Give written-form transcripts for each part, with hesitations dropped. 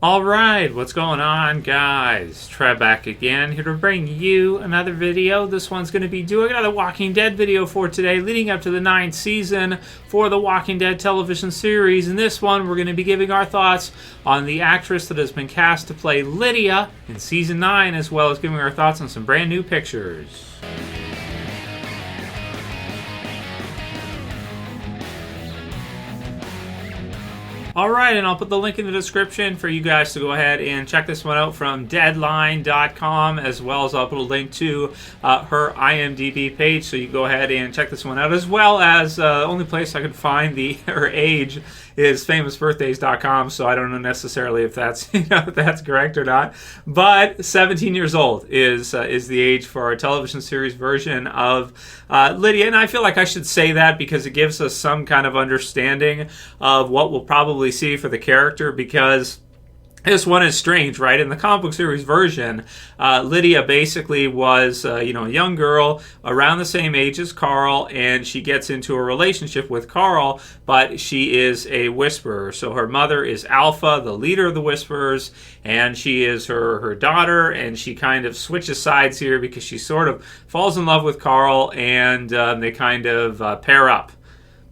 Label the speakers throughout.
Speaker 1: Alright, what's going on, guys? Trev back again, here to bring you another video. This one's going to be doing another Walking Dead video for today, leading up to the 9th season for the Walking Dead television series. In this one, we're going to be giving our thoughts on the actress that has been cast to play Lydia in Season 9, as well as giving our thoughts on some brand new pictures. Alright, and I'll put the link in the description for you guys to go ahead and check this one out from Deadline.com, as well as I'll put a link to her IMDb page, so you can go ahead and check this one out, as well as the only place I could find her age is famousbirthdays.com, so I don't know necessarily if that's if that's correct or not, but 17 years old is the age for our television series version of Lydia, and I feel like I should say that because it gives us some kind of understanding of what we'll probably see for the character, because this one is strange, right? In the comic book series version, Lydia basically was, a young girl around the same age as Carl, and she gets into a relationship with Carl, but she is a Whisperer. So her mother is Alpha, the leader of the Whisperers, and she is her daughter, and she kind of switches sides here because she sort of falls in love with Carl, and they kind of pair up,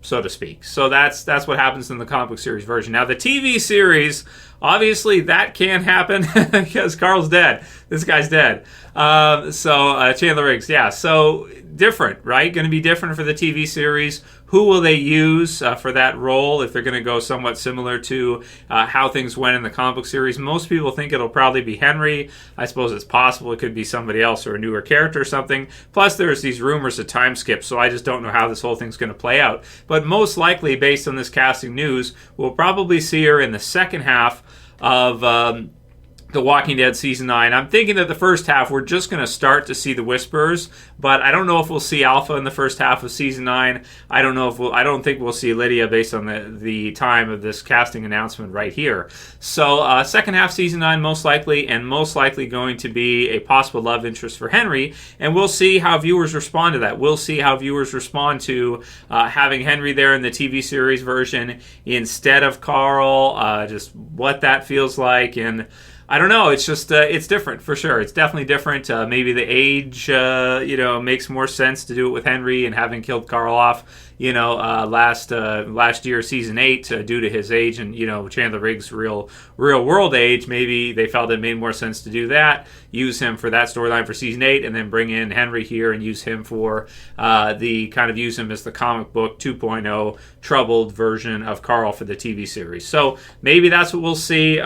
Speaker 1: so to speak. So that's what happens in the comic book series version. Now, the TV series, obviously, that can't happen because Carl's dead. This guy's dead. Chandler Riggs, yeah. So different, right? Going to be different for the TV series. Who will they use for that role if they're going to go somewhat similar to how things went in the comic book series? Most people think it'll probably be Henry. I suppose it's possible it could be somebody else or a newer character or something. Plus, there's these rumors of time skips, so I just don't know how this whole thing's going to play out. But most likely, based on this casting news, we'll probably see her in the second half of The Walking Dead Season 9. I'm thinking that the first half, we're just going to start to see the Whisperers, but I don't know if we'll see Alpha in the first half of Season 9. I don't think we'll see Lydia based on the time of this casting announcement right here. So, second half Season 9 most likely, and most likely going to be a possible love interest for Henry, and we'll see how viewers respond to that. We'll see how viewers respond to having Henry there in the TV series version instead of Carl, just what that feels like, and I don't know. It's just it's different for sure. It's definitely different. Maybe the age, makes more sense to do it with Henry and having killed Carl off, last year, Season 8, due to his age and Chandler Riggs' real world age. Maybe they felt it made more sense to do that. Use him for that storyline for Season 8, and then bring in Henry here and use him for use him as the comic book 2.0 troubled version of Carl for the TV series. So maybe that's what we'll see.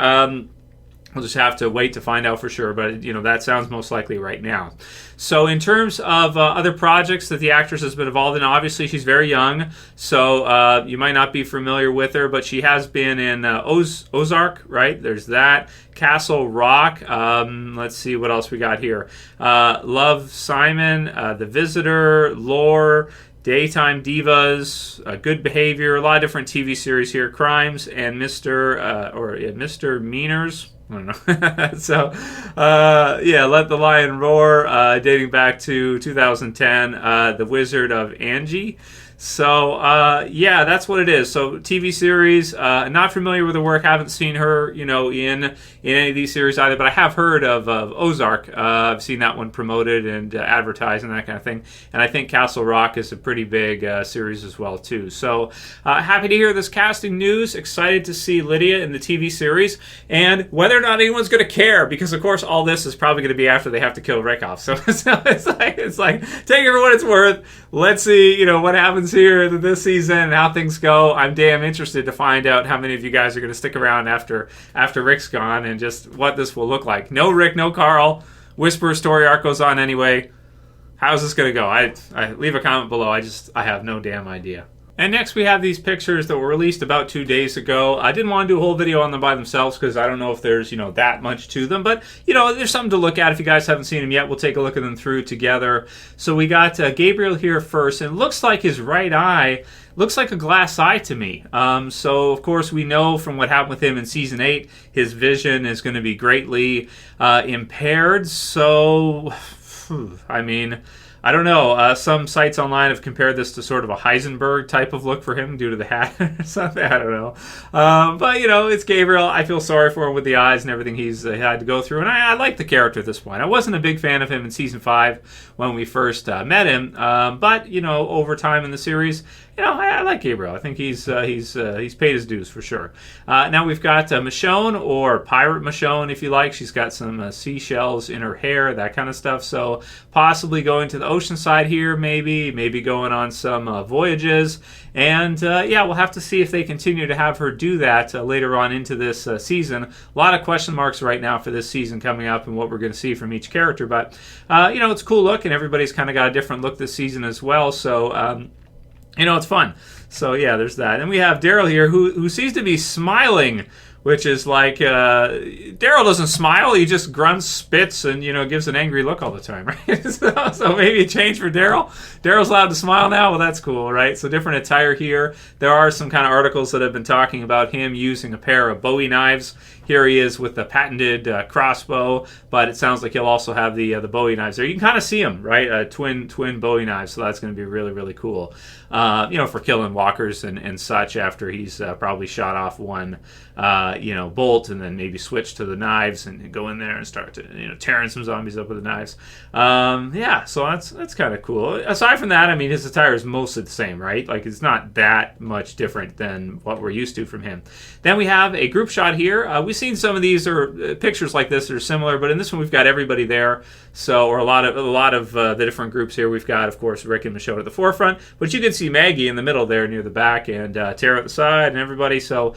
Speaker 1: We'll just have to wait to find out for sure, but that sounds most likely right now. So in terms of other projects that the actress has been involved in, obviously she's very young, so you might not be familiar with her, but she has been in Ozark, right? There's that. Castle Rock. Let's see what else we got here. Love, Simon, The Visitor, Lore, Daytime Divas, Good Behavior, a lot of different TV series here. Crimes, and Mr. Meaners. I don't know. So, Let the Lion Roar, dating back to 2010, The Wizard of Angie. So, that's what it is. So, TV series, not familiar with her work, haven't seen her, in any of these series either, but I have heard of Ozark. I've seen that one promoted and advertised and that kind of thing. And I think Castle Rock is a pretty big series as well, too. So, happy to hear this casting news. Excited to see Lydia in the TV series. And whether or not anyone's going to care, because, of course, all this is probably going to be after they have to kill Rick off. So, it's like, take it for what it's worth. Let's see, what happens here this season and how things go. I'm damn interested to find out how many of you guys are going to stick around after Rick's gone and just what this will look like. No Rick, no Carl. Whisper story arc goes on anyway. How's this going to go? I leave a comment below. I have no damn idea. And next we have these pictures that were released about 2 days ago. I didn't want to do a whole video on them by themselves because I don't know if there's, that much to them. But, there's something to look at. If you guys haven't seen them yet, we'll take a look at them through together. So we got Gabriel here first. And it looks like his right eye looks like a glass eye to me. So, of course, we know from what happened with him in Season 8, his vision is going to be greatly impaired. So, I don't know. Some sites online have compared this to sort of a Heisenberg type of look for him due to the hat or something. I don't know. But, it's Gabriel. I feel sorry for him with the eyes and everything he's had to go through. And I like the character at this point. I wasn't a big fan of him in Season 5 when we first met him. But, over time in the series, I like Gabriel. I think he's paid his dues for sure. Now we've got Michonne, or Pirate Michonne, if you like. She's got some seashells in her hair, that kind of stuff. So possibly going to the ocean side here, maybe going on some voyages. And we'll have to see if they continue to have her do that later on into this season. A lot of question marks right now for this season coming up and what we're going to see from each character. But, it's a cool look, and everybody's kind of got a different look this season as well. So, it's fun. So, there's that. And we have Daryl here, who seems to be smiling, which is like, Daryl doesn't smile. He just grunts, spits, and, gives an angry look all the time, right? so maybe a change for Daryl. Daryl's allowed to smile now. Well, that's cool, right? So different attire here. There are some kind of articles that have been talking about him using a pair of Bowie knives. Here he is with the patented crossbow, but it sounds like he'll also have the Bowie knives there. You can kind of see them, right? Twin Bowie knives, so that's going to be really, really cool. For killing walkers and such after he's probably shot off one, bolt, and then maybe switch to the knives and go in there and start to, tearing some zombies up with the knives. So that's kind of cool. Aside from that, his attire is mostly the same, right? Like, it's not that much different than what we're used to from him. Then we have a group shot here. We've seen some of these or pictures like this that are similar, but in this one we've got everybody there. So, or a lot of the different groups here. We've got, of course, Rick and Michonne at the forefront, but you can see Maggie in the middle there near the back, and Tara at the side, and everybody. So,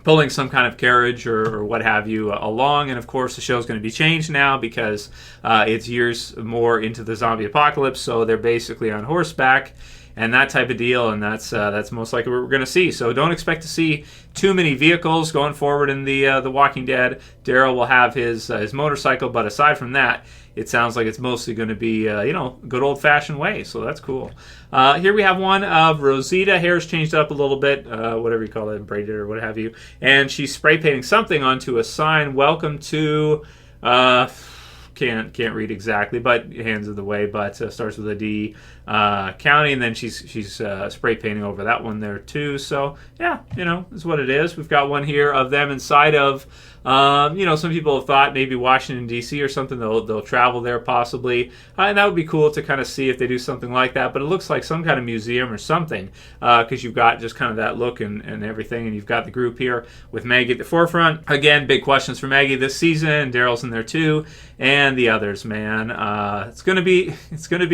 Speaker 1: pulling some kind of carriage or what have you along. And of course the show's going to be changed now because it's years more into the zombie apocalypse, so they're basically on horseback and that type of deal, and that's most likely what we're going to see. So don't expect to see too many vehicles going forward in the Walking Dead. Daryl will have his motorcycle, but aside from that, it sounds like it's mostly going to be, good old-fashioned way, so that's cool. Here we have one of Rosita. Hair's changed up a little bit, whatever you call it, braided or what have you. And she's spray painting something onto a sign. Welcome to, can't read exactly, but hands of the way, but starts with a D, county, and then she's spray painting over that one there too. So, is what it is. We've got one here of them inside of, some people have thought maybe Washington, D.C. or something. They'll travel there possibly. And that would be cool to kind of see if they do something like that. But it looks like some kind of museum or something because you've got just kind of that look and everything. And you've got the group here with Maggie at the forefront. Again, big questions for Maggie this season. Daryl's in there too. And the others, man. It's gonna be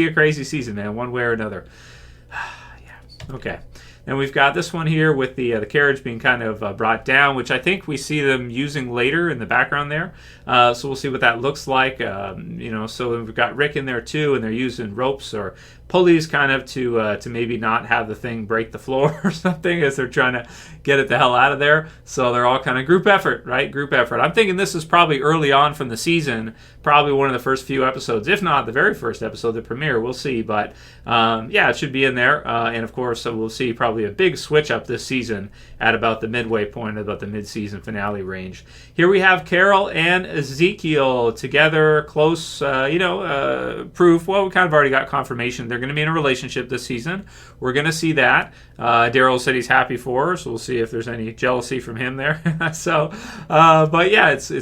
Speaker 1: a crazy season, man, one way or another. Okay. And we've got this one here with the carriage being kind of brought down, which I think we see them using later in the background there. So we'll see what that looks like. So we've got Rick in there too, and they're using ropes or pulleys kind of to maybe not have the thing break the floor or something as they're trying to get it the hell out of there. So they're all kind of group effort, right? Group effort. I'm thinking this is probably early on from the season, probably one of the first few episodes, if not the very first episode, the premiere. We'll see. But it should be in there. And of course, we'll see probably a big switch up this season at about the midway point, about the mid-season finale range. Here we have Carol and Ezekiel together, close, proof. Well, we kind of already got confirmation they're going to be in a relationship this season. We're going to see that. Daryl said he's happy for her, so we'll see if there's any jealousy from him there. It's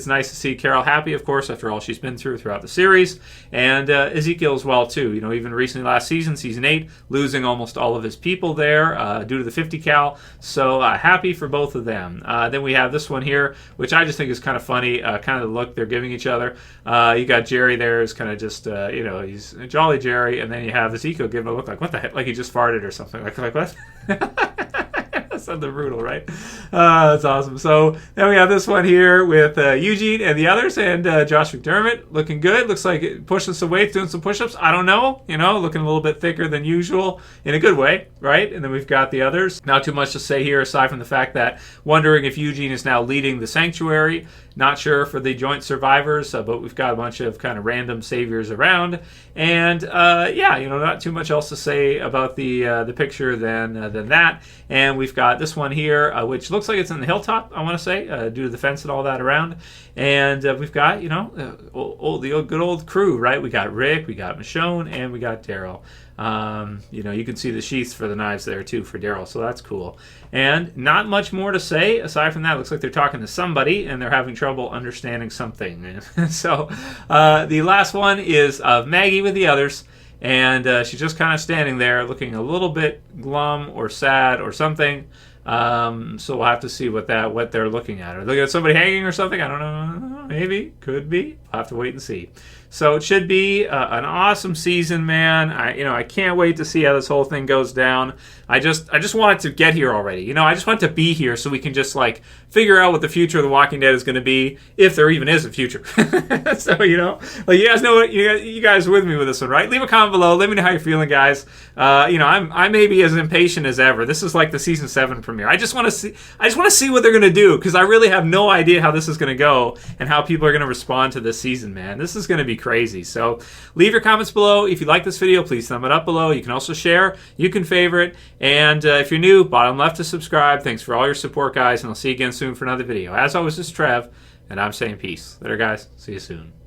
Speaker 1: nice to see Carol happy, of course, after all she's been through throughout the series, and Ezekiel as well too. Even recently last season, season 8, losing almost all of his people there due to the 50 cal. So happy for both of them. Then we have this one here, which I just think is kind of funny, kind of the look they're giving each other. You got Jerry there, is kind of just he's a jolly Jerry, and then you have Ezekiel giving a look like what the heck, like he just farted or something, like what? Something brutal, right? That's awesome. So then we have this one here with Eugene and the others, and Josh McDermott looking good. Looks like pushing some weights, doing some push-ups. I don't know, looking a little bit thicker than usual in a good way, right? And then we've got the others. Not too much to say here aside from the fact that wondering if Eugene is now leading the sanctuary. Not sure for the joint survivors, but we've got a bunch of kind of random saviors around. And not too much else to say about the picture than that. And we've got got this one here, which looks like it's in the hilltop, I want to say, due to the fence and all that around. And we've got, the good old crew, right? We got Rick, we got Michonne, and we got Daryl. You can see the sheaths for the knives there too for Daryl, so that's cool. And not much more to say aside from that. Looks like they're talking to somebody and they're having trouble understanding something. So the last one is of Maggie with the others, and she's just kind of standing there looking a little bit glum or sad or something. So we'll have to see what they're looking at. Are they looking at somebody hanging or something? I don't know. Maybe, could be. I'll have to wait and see. So it should be an awesome season, man. I can't wait to see how this whole thing goes down. I just want it to get here already. I just want it to be here so we can just figure out what the future of The Walking Dead is going to be, if there even is a future. So you guys know what you guys are with me with this one, right? Leave a comment below. Let me know how you're feeling, guys. I may be as impatient as ever. This is like the season 7 premiere. I just want to see what they're going to do, because I really have no idea how this is going to go and how people are going to respond to this season, man. This is going to be crazy. So leave your comments below. If you like this video, please thumb it up below. You can also share. You can favorite. And if you're new, bottom left to subscribe. Thanks for all your support, guys, and I'll see you again soon for another video. As always, this is Trev, and I'm saying peace. Later, guys. See you soon.